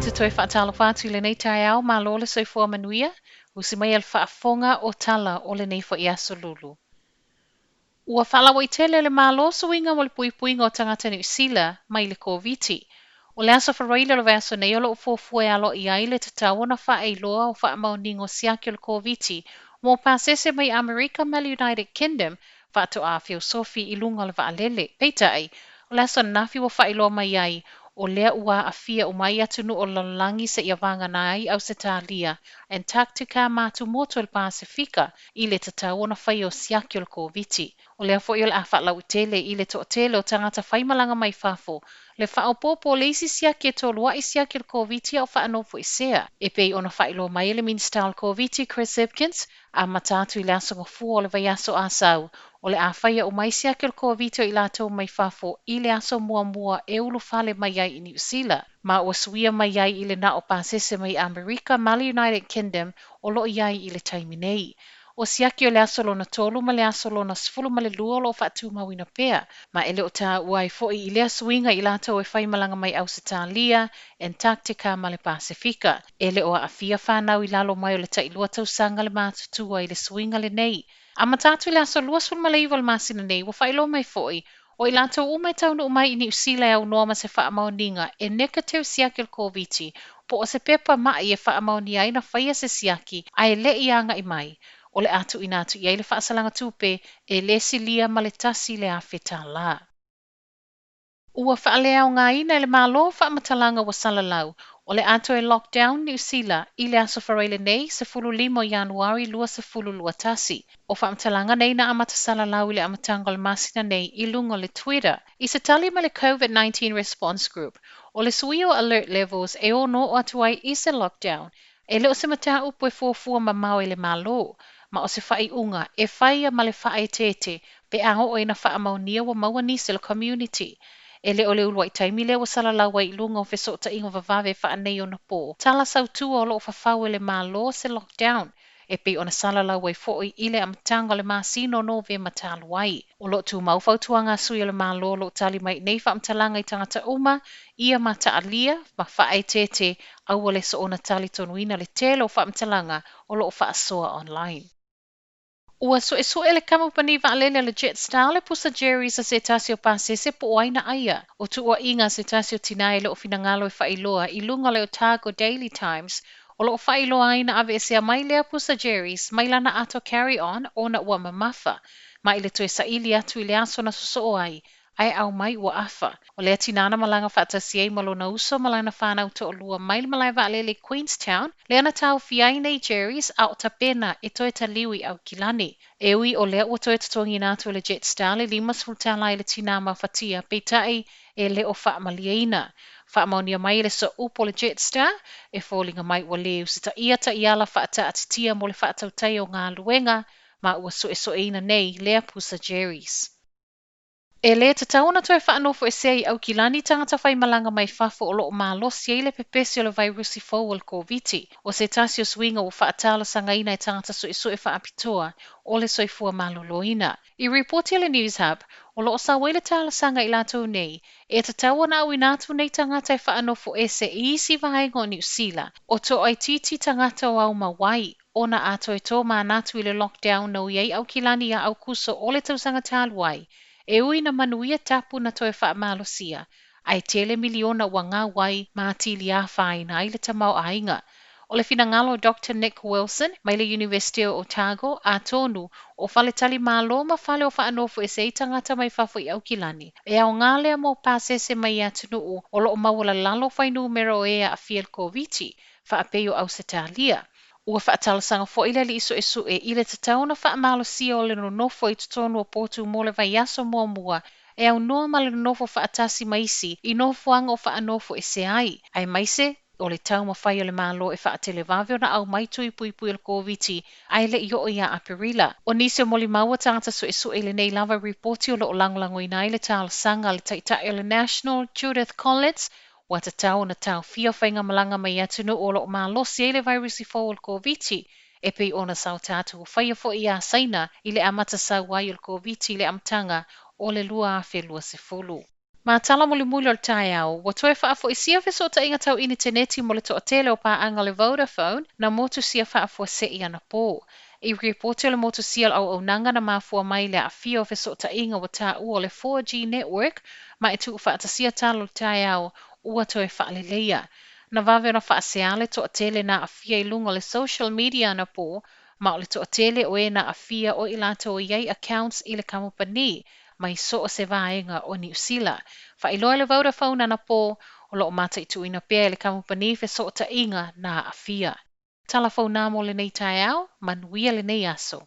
te toi whaatalo whātu le nei tai au mā lole soifua manuia, usi mai al whaafonga o tala o le nei fo i aso lulu. Ua whalawa i tele le mālo suinga mo le puipuinga o tangata New Zealand mai le COVID. O le aso whareile lo aso nei o lo ufofue alo i aile te tawana whaeiloa o whaamauningo siaki o le COVID, mo pasese mai Amerika ma le United Kingdom, whaato a Sophie i lunga le vaalele. Peitai, o le aso nafi wa whaeiloa mai ai, o lea ua a fia o mai atunu o lalangi se ia vanga nai au se talia, Antarctica matu moto le Pasifika, i le tatau na whai o siaki o le COVID. O lea fo i o le awha lau tele i le to tele o tangata whaimalanga mai fafo, le whao popo le isi siaki e tolua i siaki o le COVID au wha anofo i sea. E pei ona whailo mai le Minister o COVID, Chris Hipkins, a matatu i le asonga fua o le vaiaso asau, o le awhaia o mai siaki o le COVID o i lato mai fafo i le aso mua mua e ulu fale mai ai i New Zealand. Ma o suia mai ai i le na o pasese mai Amerika ma le United Kingdom o lo iai i le taimi nei. O siaki o le aso lona tolu ma le aso lona sifulu ma le lua lo whaatu mawina pea. Ma ele o ta uai foi i lea suinga i lato e whaimalanga mai Ausitalia, Antarctica ma le Pasifika. Ele o a fia whanau i lalo mai o le tailua tausanga le mātutua i le suinga le nei. A matatu i le aso lua sul ma le iwa le masina nei wa whailo mai foi. O i lato umai taunu umai i New Zealand au noa ma se whaamauninga e neka teu siaki o le COVID. Po o se pepa mai e whaamaunia ai na whaia se siaki a e le i anga i mai. O le atu i natu i le whaasalanga tupe e le silia ma le tasi le awheta la. Ua whaalea o ngā ina le malo whaamatalanga wa salalau. O le ato e lockdown New Zealand i le aso whareile nei se fulu limo Januari lua se fulu lua tasi. O whaamatalanga nei na amata salalau i le amatanga o le masina nei i lungo le Twitter. I se tali ma le COVID-19 Response Group. O le suio alert levels e o no o atuai i se lockdown. E le o se mata upo e fuafua ma mau i le malo. Ma o se whai unga e whaia ma le whai tete pe ango o ina wha amaunia wa maua nisi le community. E le o le uluai taimi le wa salalawa i lunga o feso ta ingo vavave wha anei o na pō. Tala sau tua o lo whawhau le malo se lockdown. E pe ona salalawa i fōi i le amatanga le masino no ve matalu ai. O lo tu maufau tuanga sui o le malo lo tali mai nei wha amtalanga i tangata uma, ia mata alia, ma wha tete au le so ona tali tonuina le telo wha amtalanga o lo wha asoa online. Ua so ele kama pani vaalele le Jetstar le pusa Jerry's a se tasio pasese po aina aia. O tu ua inga se tasio tina ele o finangalo e whailoa i lunga le Otago Daily Times o lo whailoa aina ave se a mai lea pusa Jerry's mai lana ato carry on o na ua mamafa. Ma ile toe sa ili atu ile aso na suso ai. Ai au mai ua afa. O lea tinana malanga whaatasi ei malo na uso malana whanau to o lua mai malai vaalele Queenstown lea na tau fiai nei Jerry's a o tapena e toe ta liwi au kilani. Ewi o lea ua toe tatongi natu le Jetstar le lima sultala ile tinama fatia peitai e le o whaamaliaina. Whaamaunia mai le so upo le Jetstar e fōlinga mai ua leu se ta ia ta iala whaata atitia mo le whaatautai o ngā luenga ma ua so eina nei lea pusa Jerry's. E le te tauna toi whaanofo e sei au kilani tangata whai malanga mai fafo o loo mālosi e le pepesi o le vairusi fau al COVID. O se tasi o swinga o whaatalo sangaina e tangata so e whaapitoa o le soifua maloloina. I reporti le News Hub, o loo sa wele tala sanga i lato nei, e te tawana au inatu nei tangata e whaanofo e se isi vahenga o New Zealand, o to ai titi tangata o au mawai, ona ato e tō mānatu i le lockdown no iei au kilani a au kuso o le tausanga taluai. E ui na manuia tapu na toe wha malosia, ai tele miliona wa ngā wai mātili a whaina i le tamau ainga. O le finangalo Dr. Nick Wilson, mai le University of Otago, a tonu, o whale tali mālo ma whale o whaanofo e se tangata mai whafo i au kilani. E au ngā lea mo pāsese mai atunu o lo o mawala lalo whainu mero e a fiel COVID, wha apeo au setalia. Ua whaatalasanga fo ile li iso esu e ile te tauna wha amalo si o le nonofo i tutonu o potu mo le vaiaso mua mua e au noa ma le nonofo wha atasi maisi i nofo anga o wha anofo e se ai. Ai maise o le tau ma whai o le malo e wha atelevave o na au maitu i pui pui o le COVID ai le i o ia aperila. O nisi o moli maua tangata so esu e le nei lava reporti o lo o langolango i nai le talasanga le taitai o le National Judith Collins wa te tau na tau fia whainga malanga mai atunu o lo mālosi e le virusi fau o COVID e pei ona sau tātu o whaia fo i a saina i le amata sau wai o COVID le amtanga o le lua a whelua se fulu. Ma tala muli muli o le tai au, wa toe whaafo I sia so ta inga tau ini te neti mo le to o tele o paanga le Vodafone, na motu sia whaafo se I ana pō. I reporte le motu sia au nanga na mafua mai le a fio so ta inga wa ta ua le 4G network, ma e tu whaata sia talo le tai au, ua toe whaale leia. Na vave na whaaseale to o tele na a fia I lunga le social media na pō, ma o le to o tele o e na a fia o I lato o iei accounts I le kamupani, mai so o se vaenga o New Zealand. Whailoa le Vodafone ana pō, o loo mata I tuina pēr le kamupani fe so ta inga na a fia. Talafou nā mo le nei tai au, manuia le nei aso.